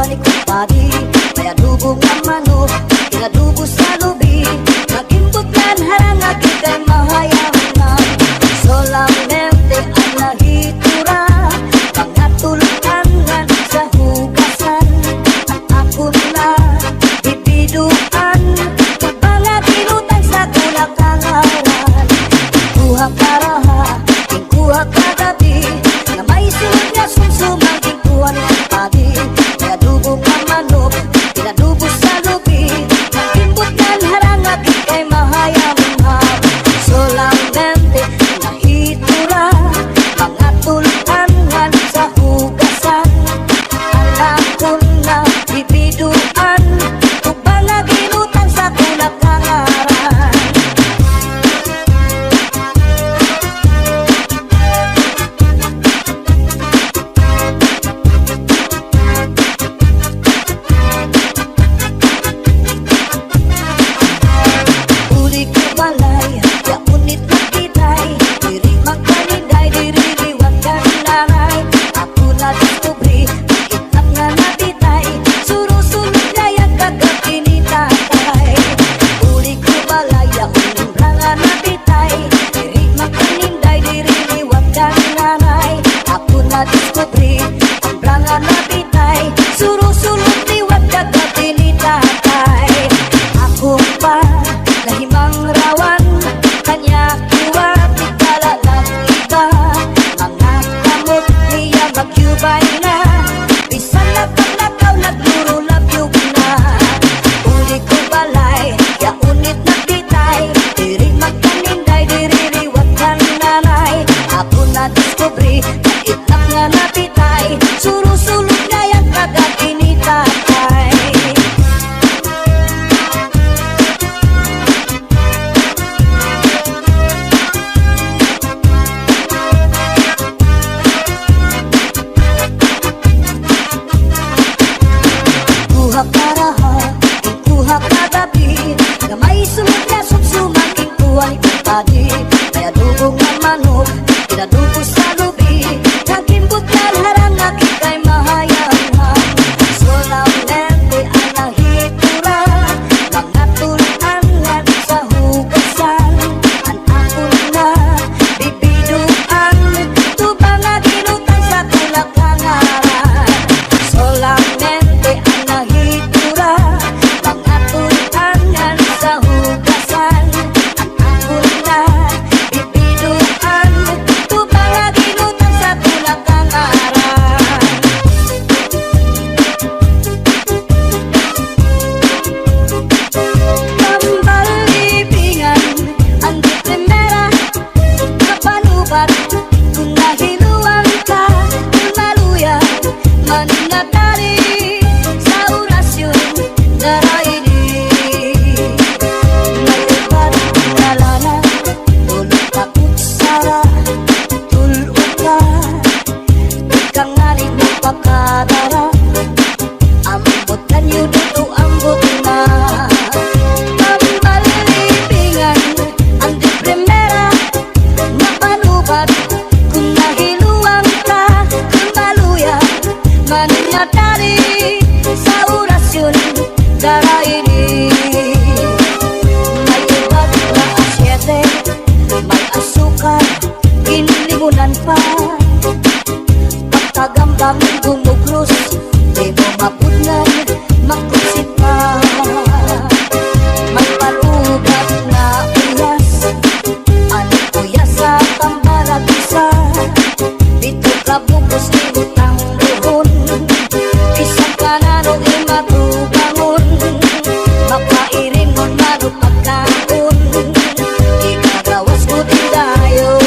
ikuan ikupadi, may adubong ang manok, inadubo sa lubi, nagimbutlan harang agikay mahayaman. Solamente ang nahitura, mga tulutangan sa hugasan, at ako na bibiduan, mga pinutang sa kulakaran. Kuha karaha, kuha kagabi, na may sunod na sumsumang ikuan ikupadi, may adubong ang manok, inadubo sa lubi, nagimbutlan harang agikay mahayaman. Solamente nahitura, mga tulutangan sa hugasan, alam ko na bibiduan, kung mga ginutang sa kulakaran. Uli ko balay, ya unit na kitay, diri magkalinday, diri liwag ka nanay. Ako na diskubri, itap nga natitay, surusunod na yan kagabi ni tatay. Uli ko balay, ya unit nga natitay, diri magkalinday, diri liwag ka nanay. Ako na diskubri, ang nga natitay, surusunod liwag kagabi ni tatay. Ako pa nahimang rawan, kanya kuha tikala ng iba, mga kamot niya magyubay na, bisan na paglakaw nagluro labyog na. Uli ko balay, ya unit na kitay, diri magkaninday, diri riwag ka nanay. Ako na diskubri, naitlap nga napitay, surusulog na yan kagabi ni tatay. Kuha karaha, kuha kagabi, na may sunod na sumsumang ikuan ikupadi, may adubong ang manok, inadubo sa lubi, nagimbutlan harang agikay mahayaman. Solamente ang nahitura, mga tulutangan sa hugasan, ang ako na bibiduan, tubang nga ginutang sa kulakaran. Solamente ang nahitura, mga tulutangan sa hugasan, ang ako na bibiduan, tubang nga ginutang sa kulakaran. Pambalibingan ang di primera, kapanubat kung nahiluang ka, kung maluya mananatali sa orasyon daraini. Nalipat nalana, tulog takot sara, tulog ka, ikang ngaling magpakadara, ambot na niyo dito, ambot na. Pambalibingan ang di primera, mapanubat kung nahiluang ka, kung maluya mananatali sa orasyon daraini. May iba't na asyete, may asukal, inlimunan pa, pagkagambang gumugros, di mo mapudnan, magkusit pa. May parugat na uyas, ano uyas sa tambalag isa, dito ka bukos ni utang buhon, isang kanano imatubangon, mapairin mo mano pagkaon, ikagawas ko tindayon.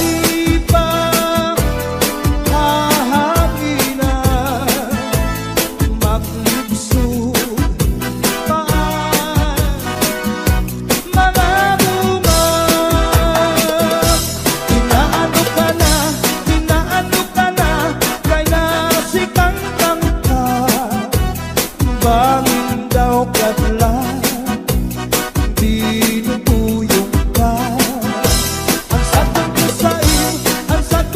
iba hahanginan, maglubsog paan mga bunga. Inaano ka na, kay nasikang kangka, bangin daw kadlan, binubuyong ka. Ang sakit ko sa'yo, ang sakit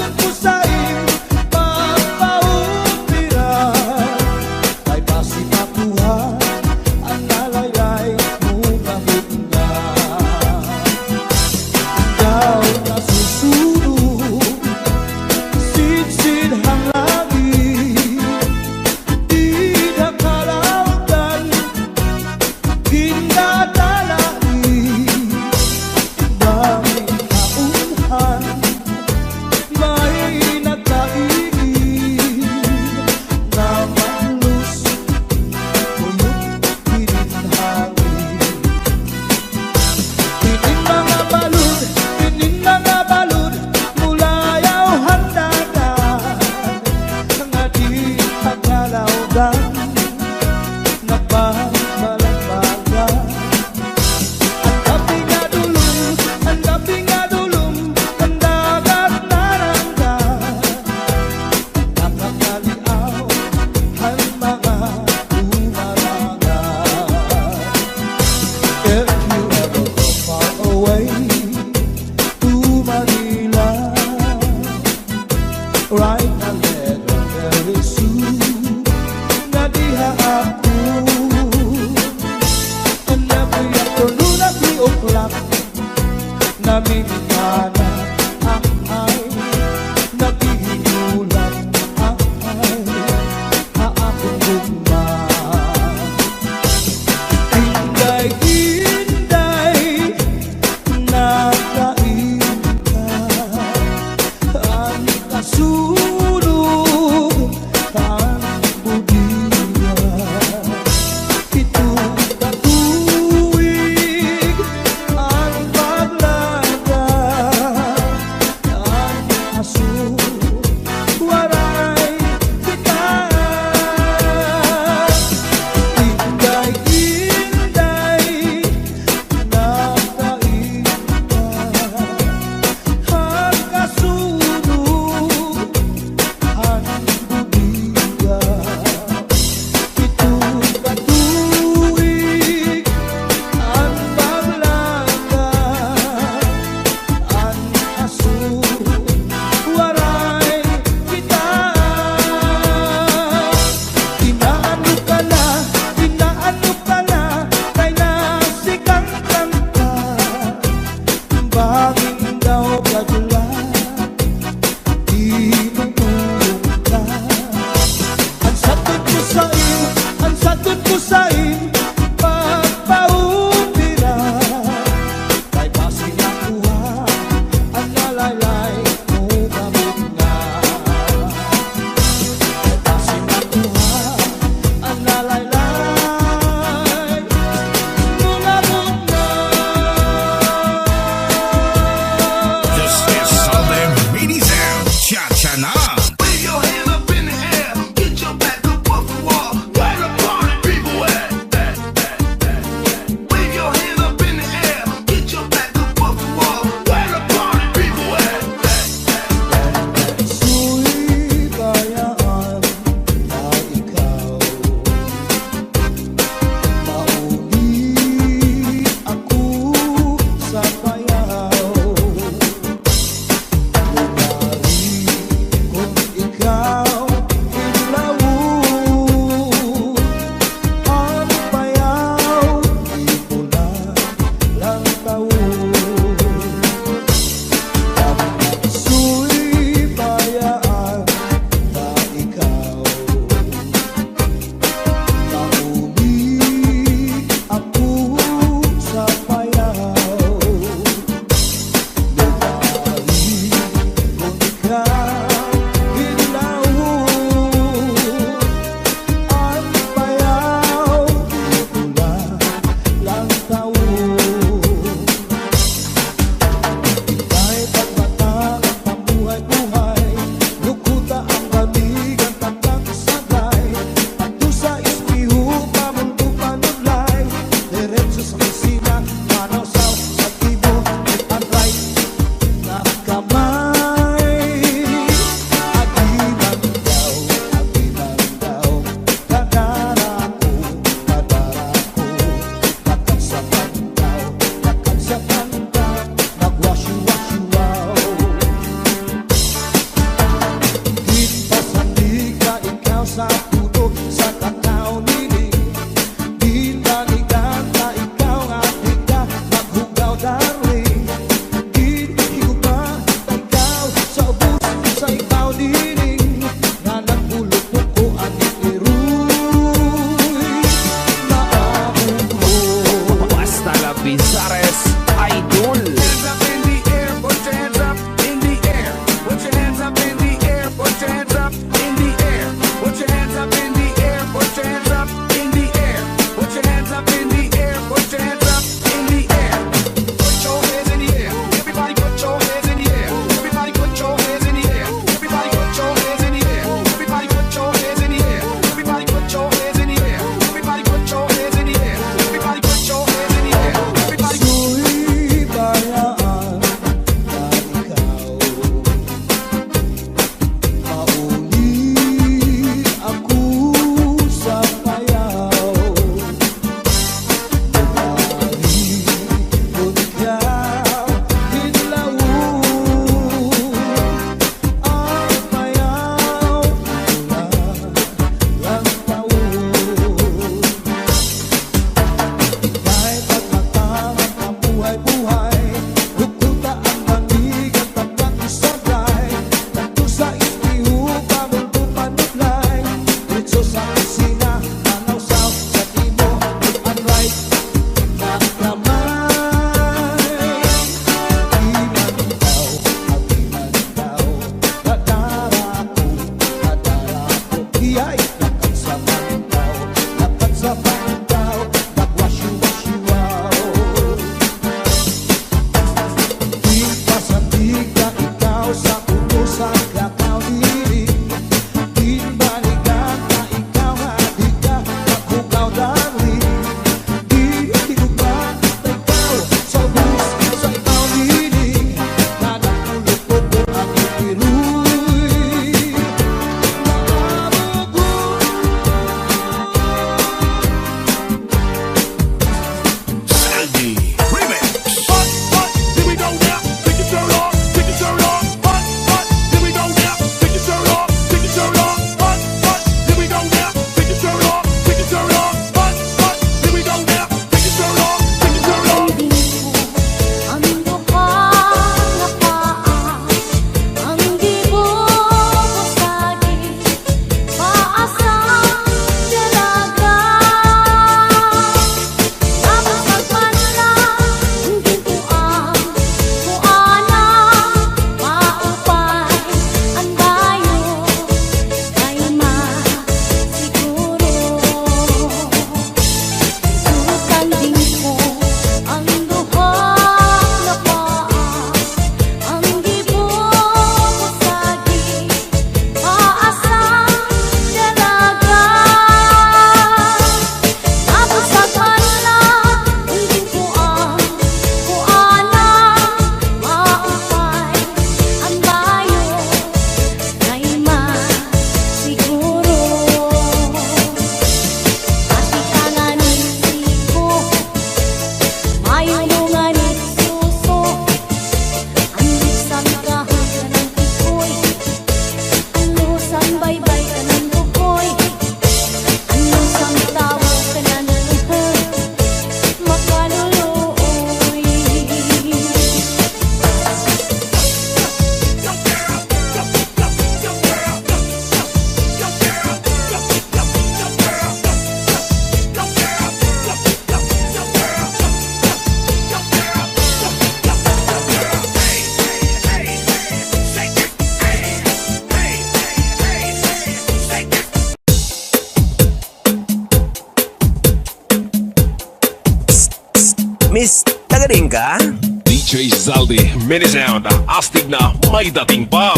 Miss, tagaling ka? DJ Zaldi, mini sound, astig na may dating pa.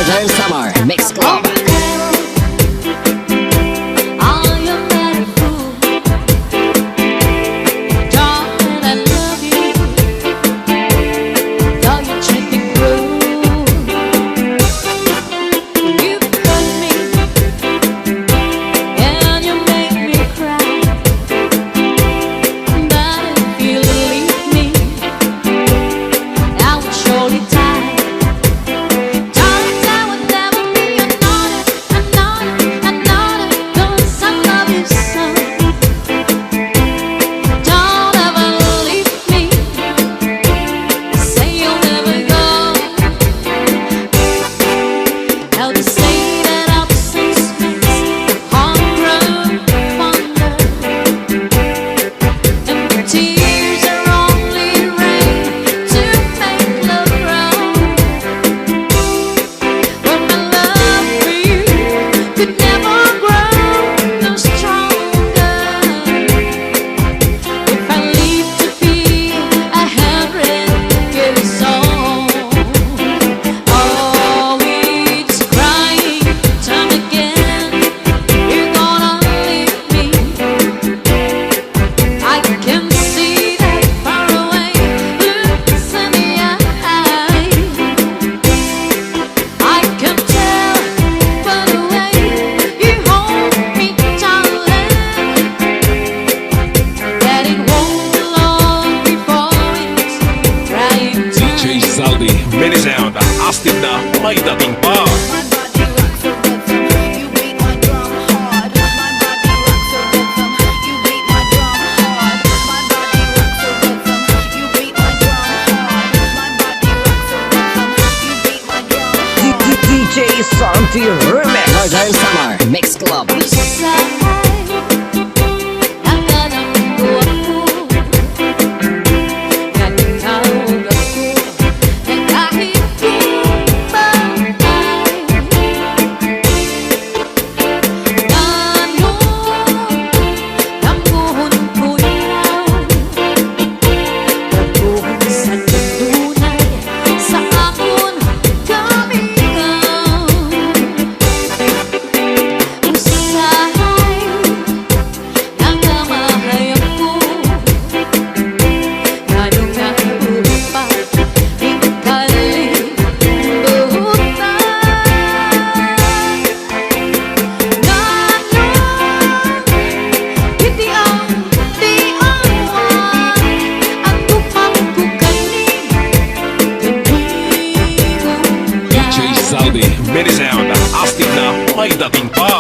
Northern Summer Mix Club. Mini sound, astig na may dating pa. DJ Santi Remix. Northern Summer Mix Club. Mini sound, astig na may dating pa.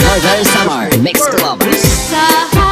Northern Summer Mix Club.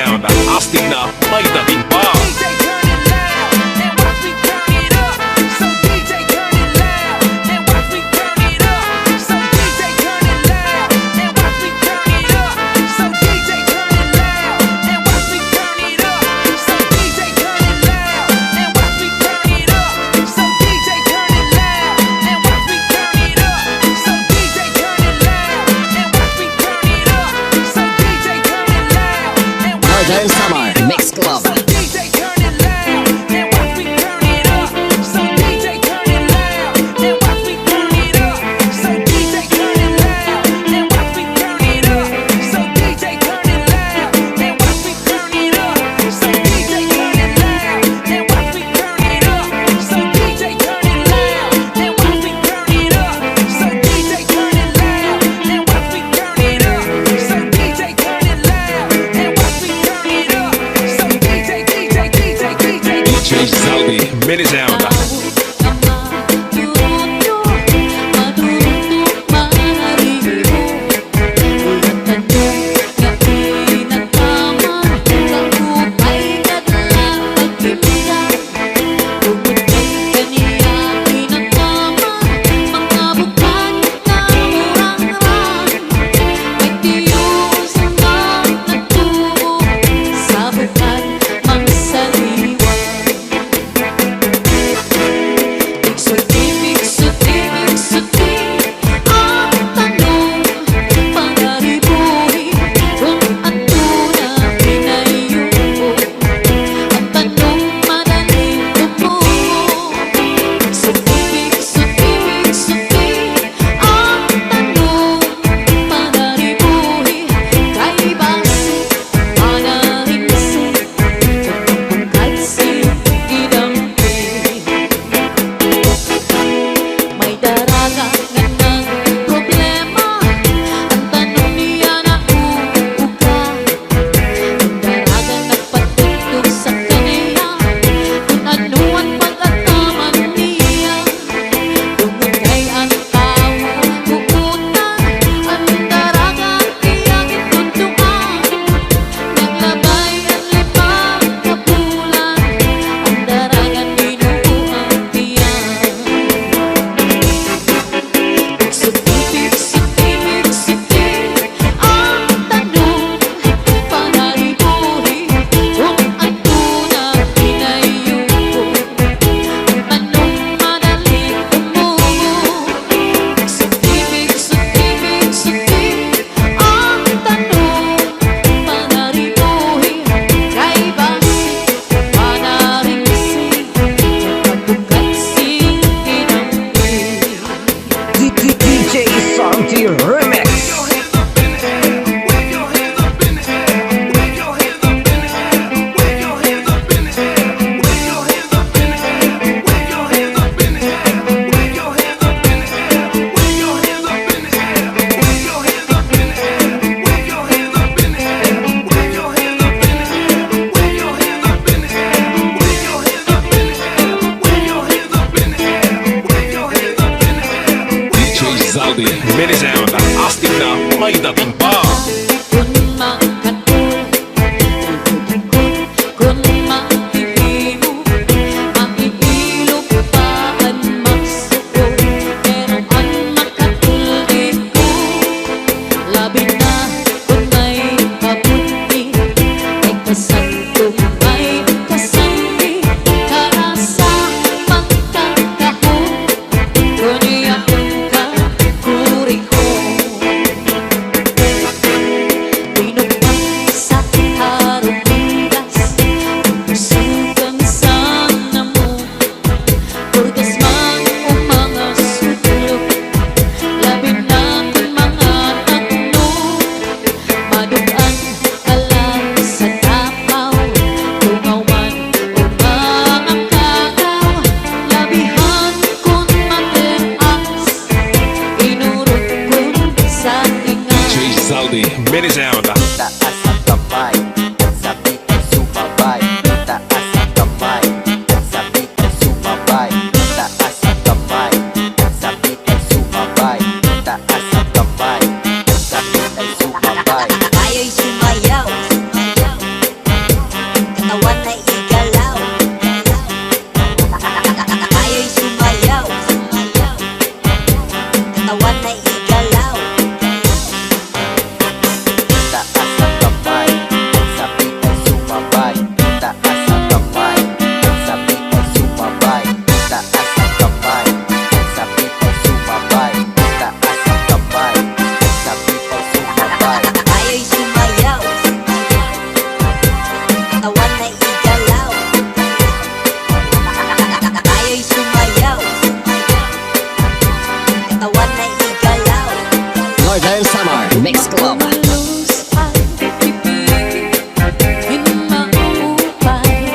sound, astig na may dating pa. DJ turn it loud and watch me turn it up. So DJ turn it loud and watch me turn it up. So DJ turn it loud and watch me turn it up. So DJ turn it loud and watch me turn it up. So DJ turn it loud and watch me turn it up. So DJ turn it loud and watch me turn it up. So DJ turn it loud and watch me turn it up. So DJ turn it loud and watch Northern Summer Mix Club. So DJ turn it loud and watch me turn it up. So DJ turn it loud and watch me turn it up. So DJ turn it loud and watch me turn it up. So DJ turn it loud and watch me turn it up. So DJ turn it loud and watch me turn it up. So DJ turn it loud and watch me turn it up. So DJ turn it loud and watch me turn it up. So DJ turn it loud and watch me turn it up. So DJ Zaldi, mini sound. DJ Santi Remix. Zaldi, mini sound, astig na may dating pa. Zaldi, mini sound. Taas ang kamay, sabik ay sumabay. Taas ang kamay, sabik ay sumabay. Taas ang kamay, sabik ay sumabay. Taas ang kamay, sabik ay sumabay. Tayo'y sumayaw Mobile Summer Mix Club. Tulus ay ibigin, hinaupay.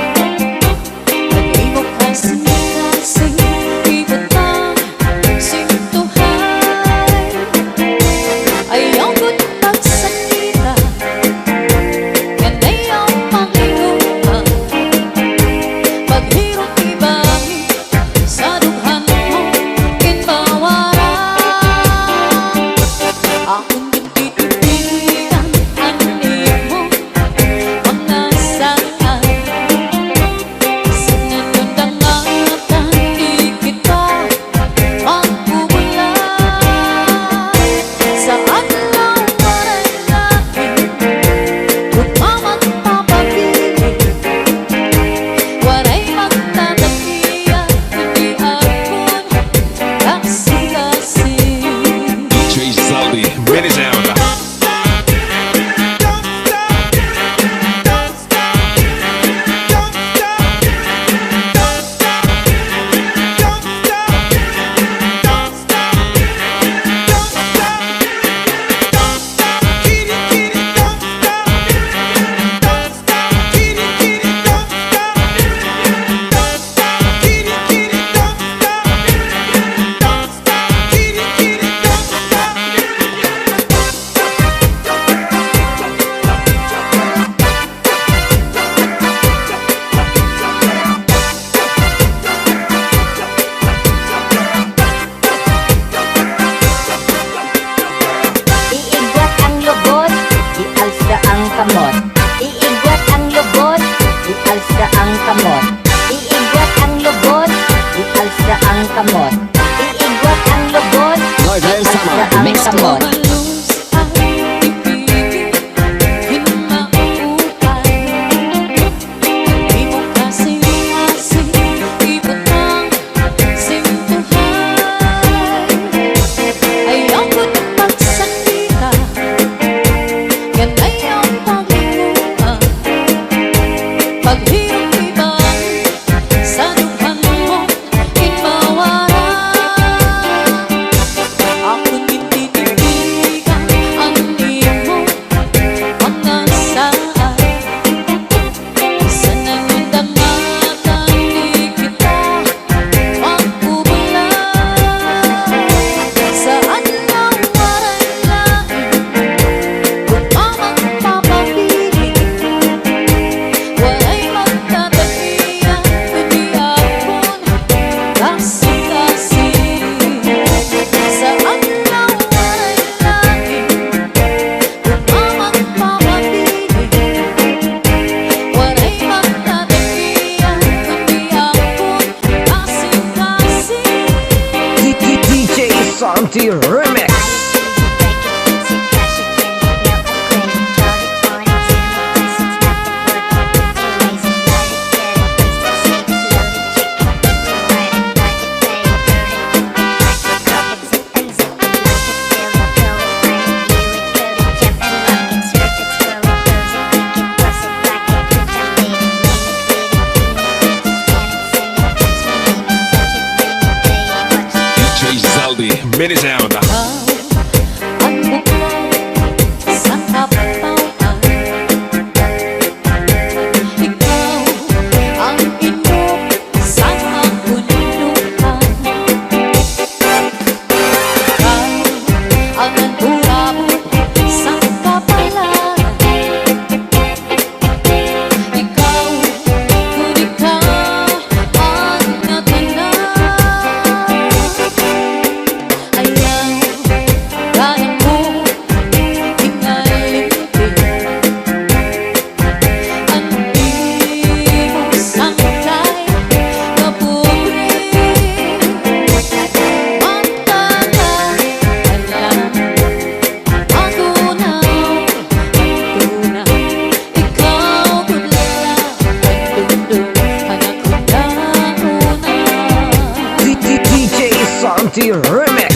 Lagay mo kasing-kasing, ibot ang sintuhay. Ayaw ko't magsakita, yan ay ang panghinuha. Paghirot ibangin, sa dughan mo kinbawaran. Akong tititigan ang imo mga saan. Sa nanundangatan di kita magkubulan. Saan lang waray lain, ugma magpapabilig. Waray magtatakiya, kundi akon kasing-kasing. DJ Zaldi, Minisound. Iigwat ang lubot, ialsda ang kamot. Iigwat ang lubot, ialsda ang kamot. Iigwat ang lubot, ialsda ang kamot. Iigwat ang lubot, Mobile Summer ialsda ang Mix kamot. Club. Tulus ay ibigin, hinaupay. Lagay mo kasing-kasing, ibot ang sintuhay. Ayaw ko't magsakita, yan ay ang panghinuha. Paghirot ibangin, sa dughan mo kinbawaran. Akong tititigan ang imo mga saan. Sa nanundangatan di kita magkubulan. Saan lang waray lain, ugma magpapabilig. Waray magtatakiya, kundi akon kasing-kasing. Saan lang waray lain, ugma magpapabilig. Waray magtatakiya, kundi akon kasing-kasing. DJ Santi Remix. DJ Zaldi, Minisound. Ang bukal sa kapauan, ikaw ang inog sa kapunukan. Ikaw ang nagulabot sa kapalaran. Ikaw, kung ikaw ang natanan. Ayaw kaya mo tingalintin. Ang di mo sangkay na pobre. Matagal lang ang tunaw. Ikaw tulala ang tundong anak ko na una. DJ Santi Remix.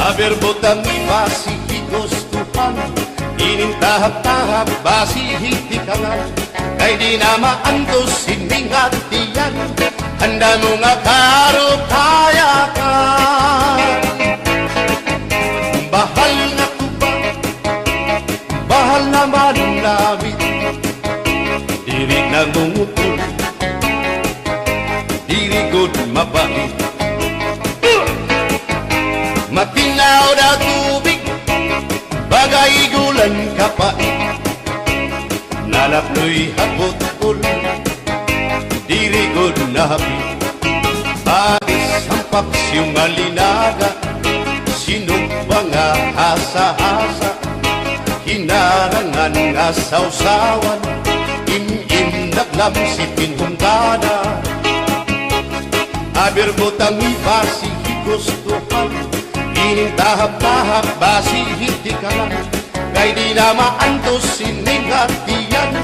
Aber butang ibasi higustuhan, inintahap-tahap basi hitikangan, kay di na maantos siningat diyan, handa mo nga karo kaya ka. Bahal na tuba, bahal naman namin, diri nangungutol, diri good mabait. Matinaw na tubig, bagay gulan kapait, nalapnoy hapot-ul, diri good nabi. Agis ang paksyong alinaga, sinumpa nga hasa-hasa, hinarangan nga sausawan, im-im naglamsipin humgana. Aber butang ibasi higustuhan, inintahap-tahap basi hitikalan, kay di na maantos siningat diyan,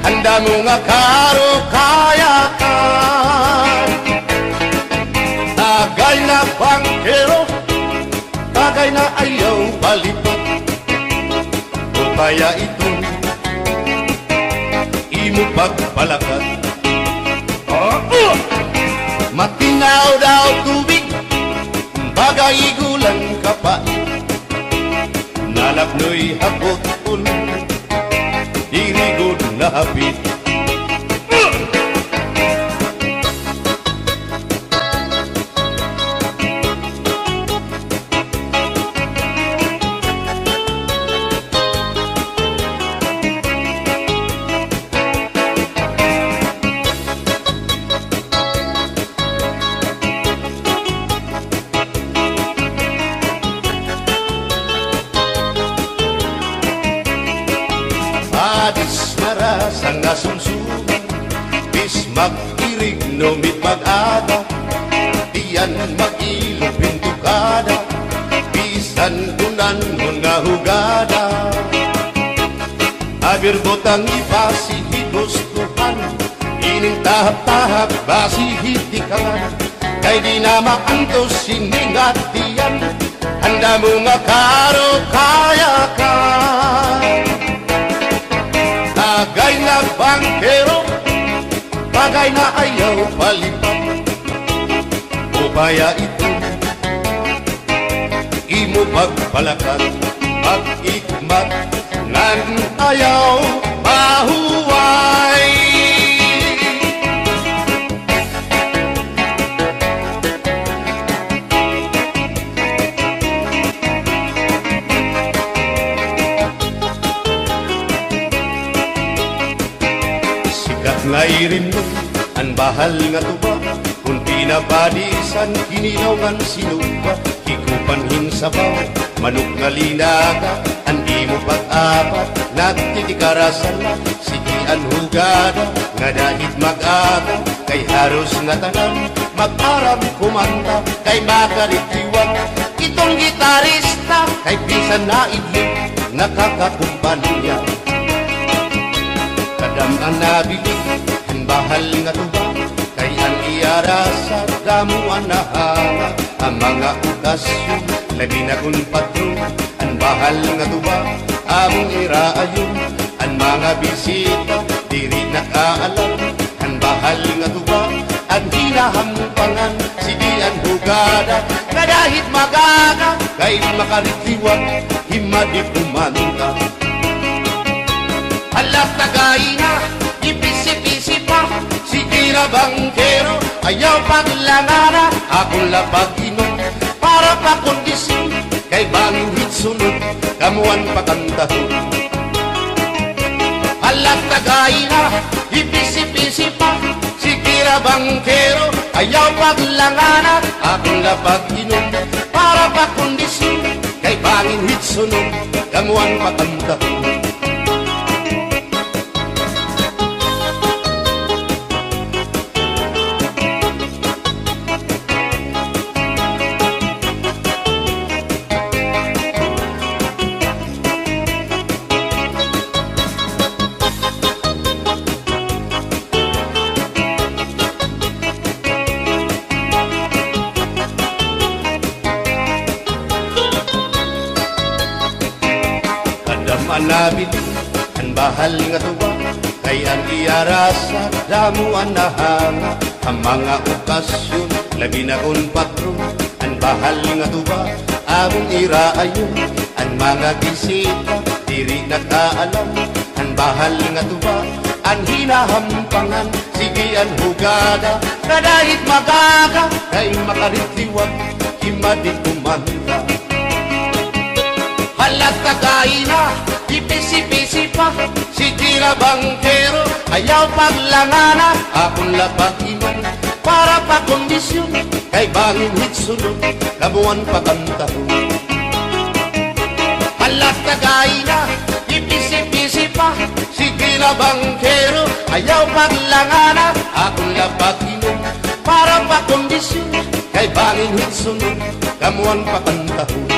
handa mo nga karo kaya ka. Tagay na bangkero, tagay na ayaw balipat, o kaya ito imo pagpalakat. Matinaw daw tubig, bagay gulang kapait, nalapnoy hapot-ul, diri good na hapit. Adis narasang nasumsuman, bis mag-irig numit mag-ada, tiyan mag-ilog pintukada, bisan kunan nga hugada. Aber butang ibasi higustuhan, inintahap-tahap basi hitikalan, kay di na maantos siningat tiyan, handa mo nga karo kaya ka. Bagay na bangkero, bagay na ayaw palipat, o kaya ito imo pagpalakat, pag-ikmat ngan ayaw mahuway. Ngairin mo, ang bahal nga tuba, kung pinabadisan, kininongan sinuba, hikupanhin sabaw, manok nga linaga, ang imo pag-apat, nagtitikarasan na, sigian hugada, nga dahit mag-aga, kay haros nga tanan, mag-aram kumanta, kay makaritiwag, itong gitarista, kay pisan na idlip, nakakakumpanya. Kadam ang nabilig, ang bahal nga tuba, kay ang iarasa, damuan na hanga, ang mga okasyon, labi na kung patron, ang bahal nga tuba, among iraayon, ang mga bisita, diri nakaalam, ang bahal nga tuba, ang hinahampangan, sige ang hugada, na dahit magaga, kay makaritiwag, himadi pumanta. Alat tagay na, ipisi-pisi pa, sige na bangkero, ayaw paglangara, akong lapag-inom, para pa kondisyon, kay bangit sunod, kamuan pakantahon. Alat tagay na, ipisi-pisi pa, sige na bangkero, ayaw paglangara, akong lapag-inom, para pa kondisyon, kay bangit sunod, kamuan pakantahon. anabil ang bahal nga tuba kay ang iarasa damo anahanga ang mga okasyon labi na kun patron ang bahal nga tuba among iraayon ang mga bisita diri nakaalam ang bahal nga tuba ang hinahampangan sige ang hugada kadahit magaga kay makaritliwag himadit kumanda halat kagaina ipisi-pisi pa si tira bangkero ayaw paglangana akong labagiman para pa kondisyon kay bangin hitsunod kabuan pagantahon halat kagaina ipisi-pisi pa si tira bangkero ayaw paglangana akong labagiman para pa kondisyon kay bangin hitsunod kabuan pagantahon.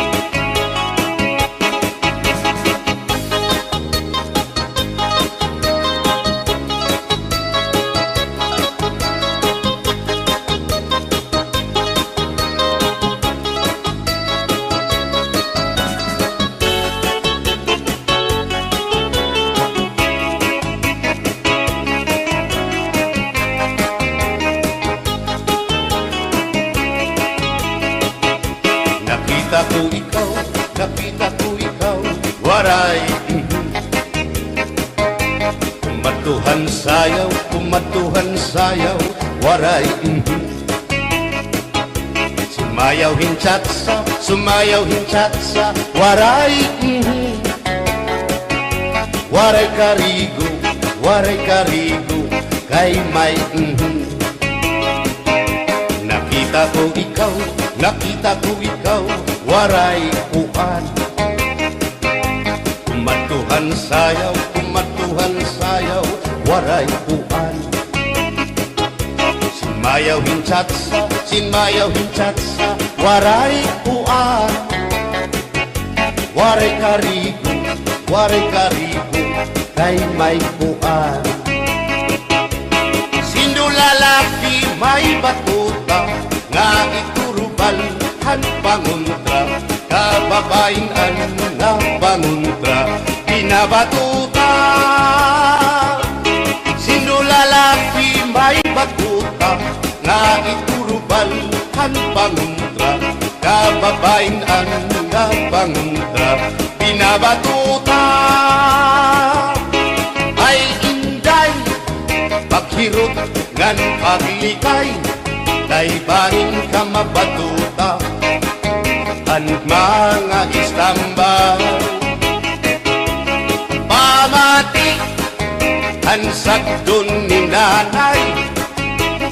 Nakita ko ikaw, waray kumatuhan sayaw, waray sumayaw hinchatsa, waray waray karigo, kay may nakita ko ikaw, waray uan kumatuhan sayaw, waray uan sinmayaw hinchatsa, waray uan waray karigo, kay may uan sindulalaki may batuta nga iturubal han panguntra kababain na panguntra pinabatuta sindulalaki may batuta nga iturubal han panguntra kababain na panguntra pinabatuta ay inday paghirot ngan paglikay kay bangin ka mabatuta ang mga istambay pamati ang sagdon ni nanay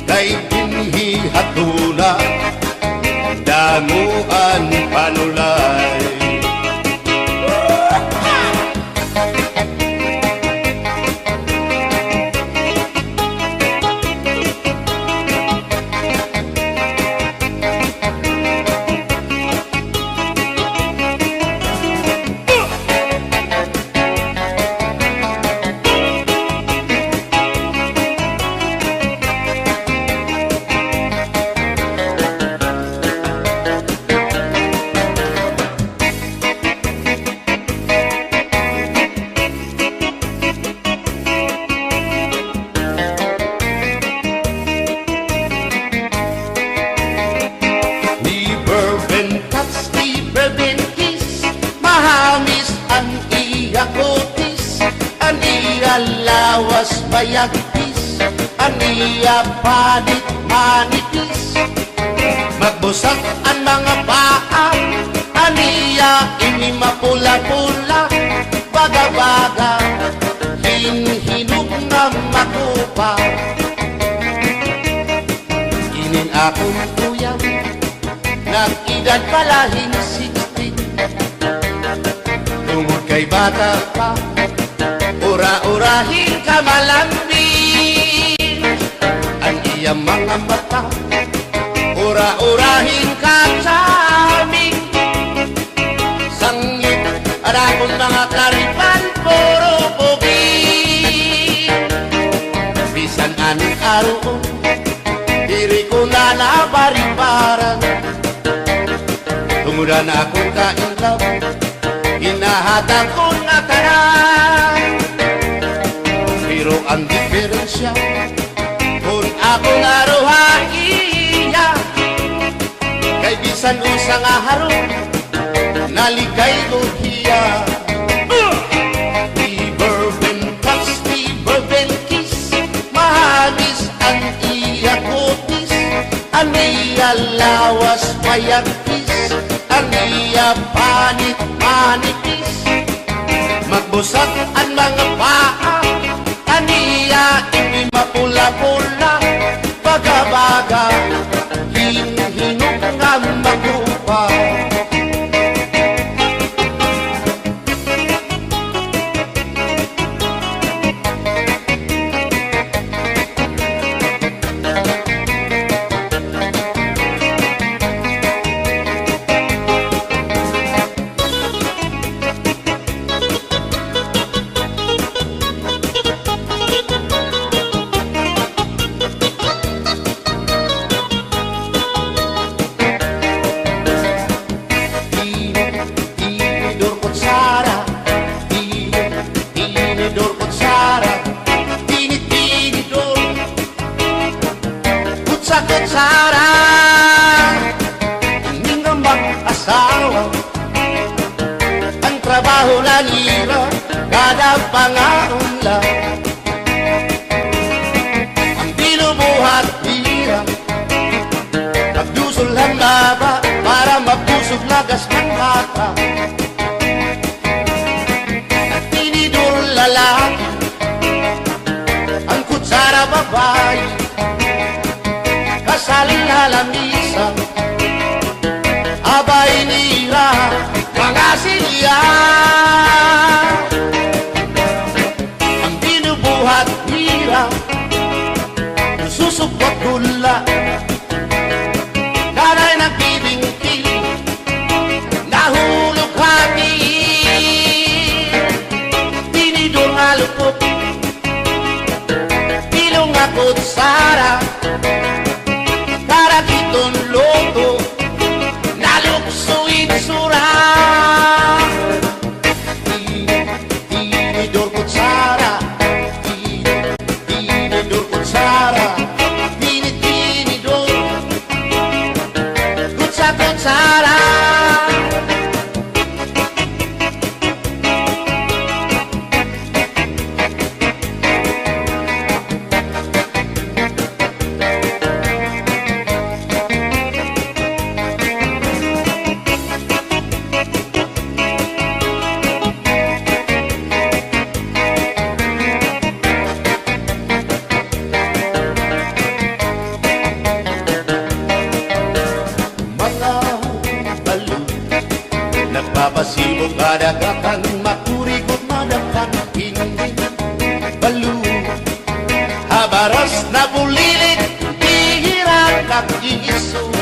kay binhi hatuna damuan panulay lawas bayagpis aniya panit manipis magbusak ang mga paa aniya ini mapula-pula baga-baga hinhinug na makupa inin akong kuya nag-edad palahin 16 tungod kay bata pa ura-urahin ka malambing ang iyang mga mata ura-urahin ka saming sangit at akong mga karipan puro pugi bisan anong araw diri ko na nabaribaran tumudan akong kainlaw Ginahatag ko na tanan. Pero ang diferensya kung ako naruha iya, kay bisan usa nga harong naligay ko hiya. Never been touch, never been kiss, mahagis ang iya kutis, ang iya lawas mayagkis, ang iya panit manipis, magbusag ang mga paa, ang iya hindi mapula-pula, baga-baga hinhinong nga magupa. Kutsara, hindi nga mag-asawa, ang trabaho na nila, kada pangaunla, ang binubuhat nila, magdusol ang baba, para mabusog lagas ng bata, ang tinidor lalaki, ang kutsara babae, kasaling halamisan, abay nila mga silya. Ang binubuhat nila, susupot gula, nanay nagbibingkil, nahulog hati, tinidor nga lupot, ilong nga kutsara, kitong loto, naluksuin sura. Tinidor kutsara, tinidor kutsara, tinidor kutsara. Nagpapasibog kadagatan, makurikot madagkan, hindi balo. Habaras na bulilit, bihira kakiso.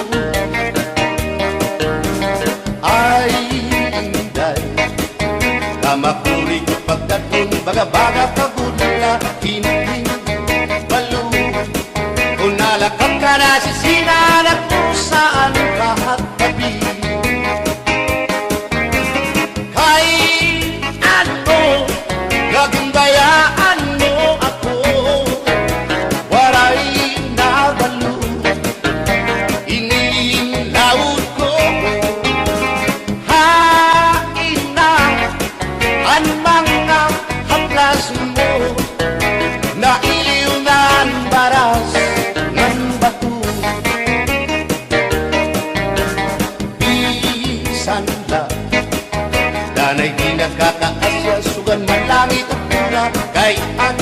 Ay, inday, kamakurikot pagkatun, baga-baga pagudla, hindi balo. Kung nalakap ka na sisina, kung saan kahat tabi. Gagundayaan mo ako, waray na balo, inilaud ko, hain na ang mga haplas mo, na iliw na ang baras ng bato. Bisan la, danay di nagkakaasya, sugan man langit at pula, kay ang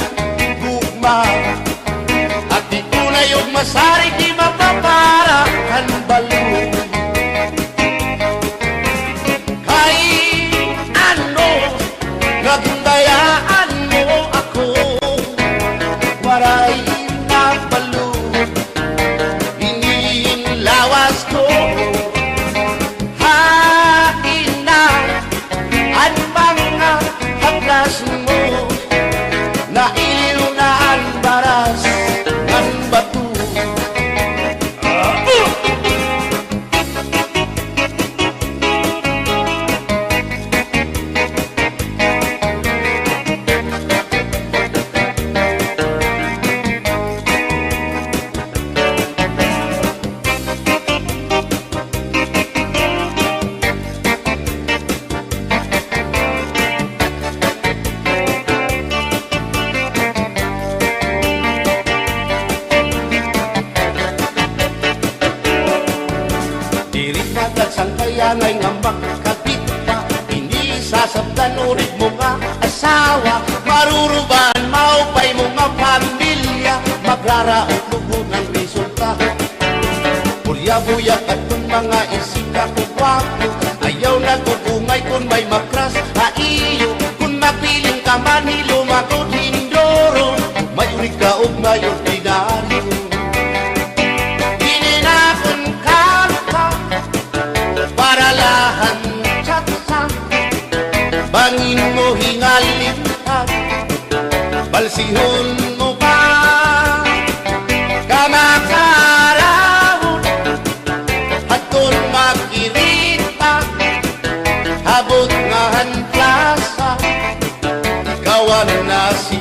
gugma. At di una yung masarig, di mapapara ang balo. Kay ano, nagundayaan mo ako, waray na balo, iniin lawas ko. Hain na ang mga haplas mo, na iliw na ang baras ng bato. agad sang kaya ngay nga magkabit ka. Hindi sasabdan ulit mo nga asawa, maruruban maupay mo nga pamilya, magraraot lugo ng resulta. Bulya-buyak at kung mga isika ko gwapo, ayaw nagugungay kung may makras haiyo. Kung mapiling ka man hilumagod hindoro, mayuri ka o may ordinaryo. Gininakon ka para lahan tsatsa, bangin mo hingalintan, balsihon mo pa kamakarawon at kung makirita habot nga hanplasa, ikawan na siya.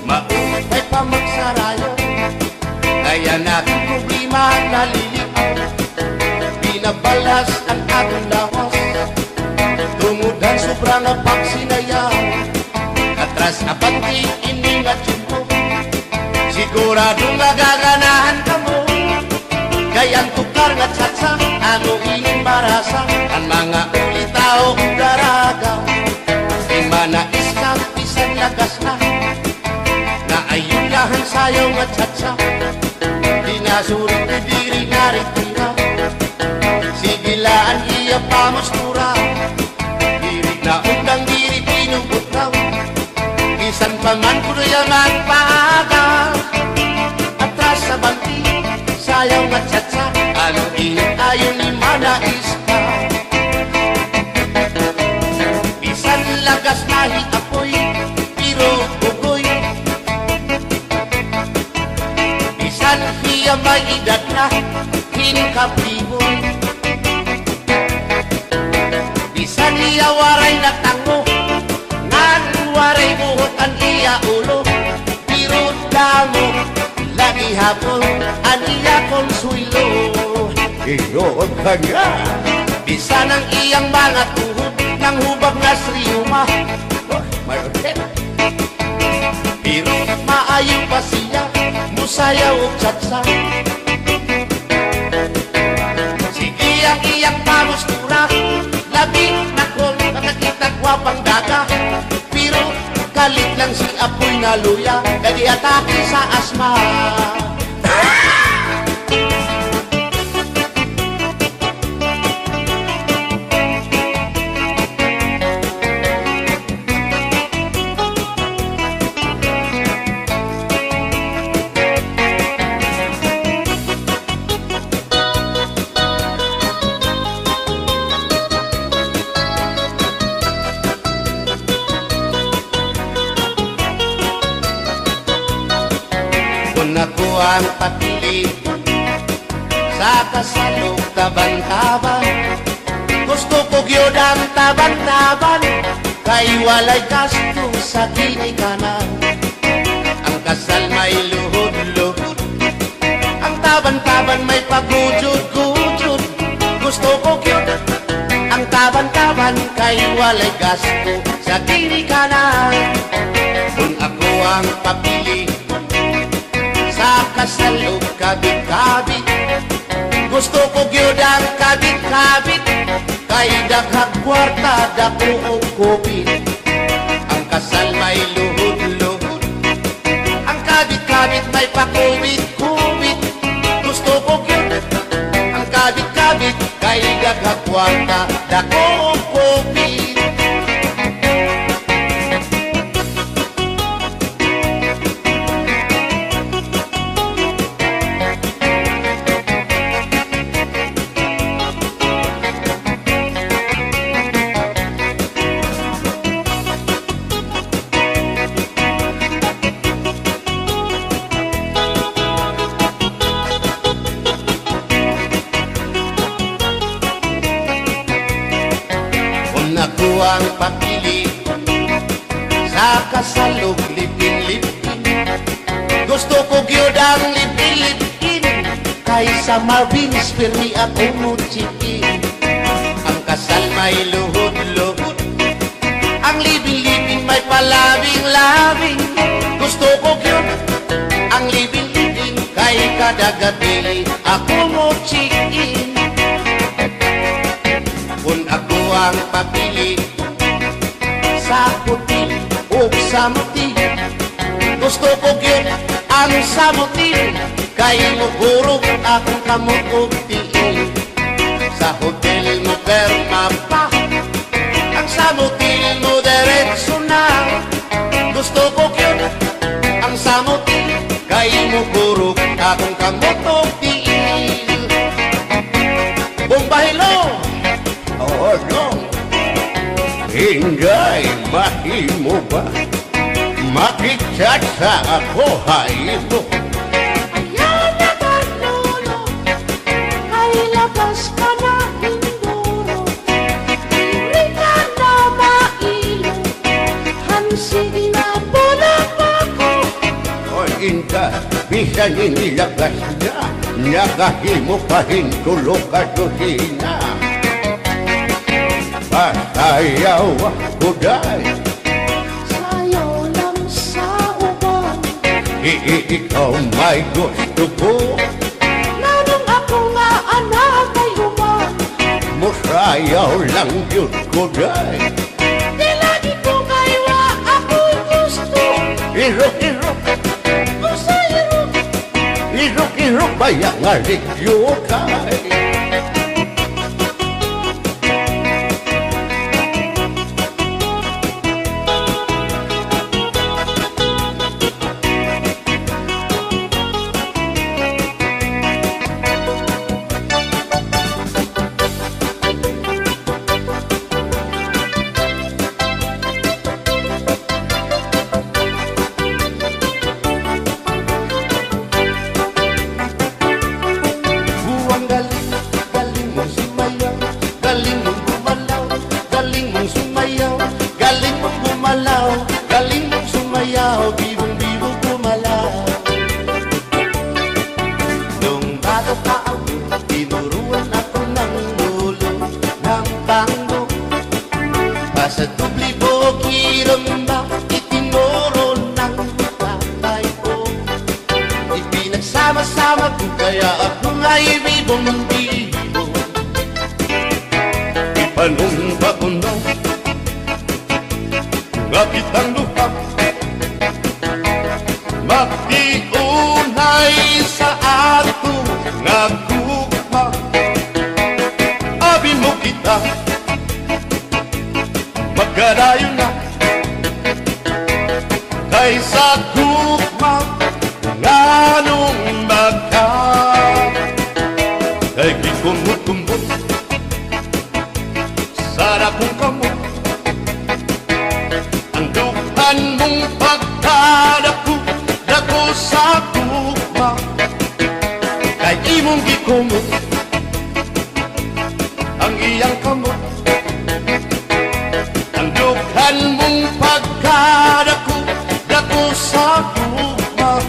Maupay pa magsarayo, kaya natin problema nalilipaw. Binabalas ang ating lawas, tumudan sobrang na pagsinayaw. Atras na pati iningat yun mo, siguradong nagaganahan ka mo. Kayang tukar nga tsatsa, ano ingin marasa, ang mga ulitaw daragaw. Di manais ka, bisan lagas na, na ayun lahan sayaw nga tsatsa. Di nasurit na diri naritira, sigilaan iya pamustura. Diri na undang diri pinubutraw, bisan pa man kuno yung magpaagal. Atras sa banti, sayaw nga tsatsa, ano init ayon ni manais ka. Bisan lagas nahi apoy, pero ugoy. Bisan hiya may edad na, hinkapriboy. Bisan hiya waray na tango, ngan waray buhot ang iya ulo. Pero damo, lagi hapon, ang iya konsuelo. Iyon ka nga. Bisan ang iyang mga tuhod, nang hubag na sriyuma. May ulit. Pero maayo pa siya, musayaw o tsatsa. Sige ang iyang pamustura, labi na kong nakakita gwapang daga. Pero kalit lang si apoy na luya, kadi atake sa asma. Kung ako ang papili sa kasalog taban-taban, gusto ko gyud ang taban-taban, kay walay gasto sa ginikanan. Ang kasal may luhod-luhod, ang taban-taban may pagujud-gujud. Gusto ko gyud ang taban-taban, kay walay gasto sa ginikanan. Kung ako ang papili sa kasalog kabit-kabit, gusto ko gyud ang kabit-kabit, kay daghang kwarta dako og kupit. Ang kasal may luhod-luhod, ang kabit-kabit may pakubit-kubit. Gusto ko gyud ang kabit-kabit, kay daghang kwarta dako og kupit. pakili sa kasalog lipin-lipin. Gusto ko gyud ang lipin-lipin kaysa Marvin's Permi ako mo chikin. Ang kasal may luhod-luhod, ang libing-libing may palabing-labing. Gusto ko gyud ang libing-libing kay kada gabi ako mo chikin. Kung ako ang papili sa puti o samuti, gusto ko gyud ang samuti kay mugurog akong kamot og tiil. Sa hotel mo perma pa, ang samuti mo diretso na. Gusto ko gyud ang samuti kay mugurog akong kamot og tiil. Bombahilo, oh no, Inday, mahimo ba makichat sa ako haymo? Ayaw na kanolo, ay labas ka na indoro. Dili ka na mailo, hansig na bulang ako. O Inday, bisan inilagas na, nakahimo pa hintulog ka tuhina. Pasayaw ako day, Sayaw lang sa uban, ikaw may gusto ko. nanong ako nga anak ay human. Musayaw lang yun ko day. Di lagi ko kaywa ako'y gusto. Irok-irok, Usay-irok, irok-irok bayang aligyo kay. Buwang galing, galing mong sumayaw, galing mong gumalaw, galing mong sumayaw, galing mong gumalaw, galing mong sumayaw, bibong-bibong gumalaw. Nung bago pa ako, tinuruan ako ng lolo ng tango. Basta dubli bogi ramba, itinuro ng tatay ko. Ipinagsama-sama ko kaya ako nga'y bibong-bibong. Ipanumba ko na nga kitang lupa, magtiunay sa ato nga gugma. Abi mo kita, magkadayo na kaysa gugma nga nung magka. Kay gikumot-kumot sana kung kamot ang dukan mong pagkadako dako sa gugma. Kay imong gikumot ang iyang kamot, ang dukan mong pagkadako dako sa gugma.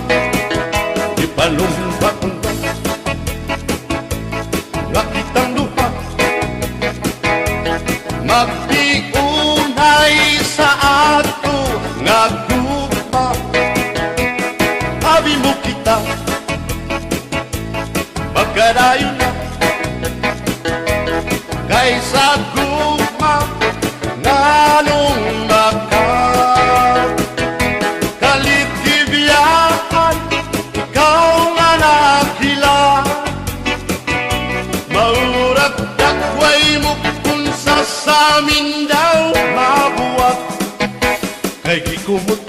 Ipalumba ko na nga kitang lupa, magtiunay sa ato nga gugma. Abi mo kita, magkadayo na kaysa gugma nga nung maka. Kalit gibiyakan, ikaw nga nakila, maurat dakway mo kung sa samin daw mabuwag. Kay gikumot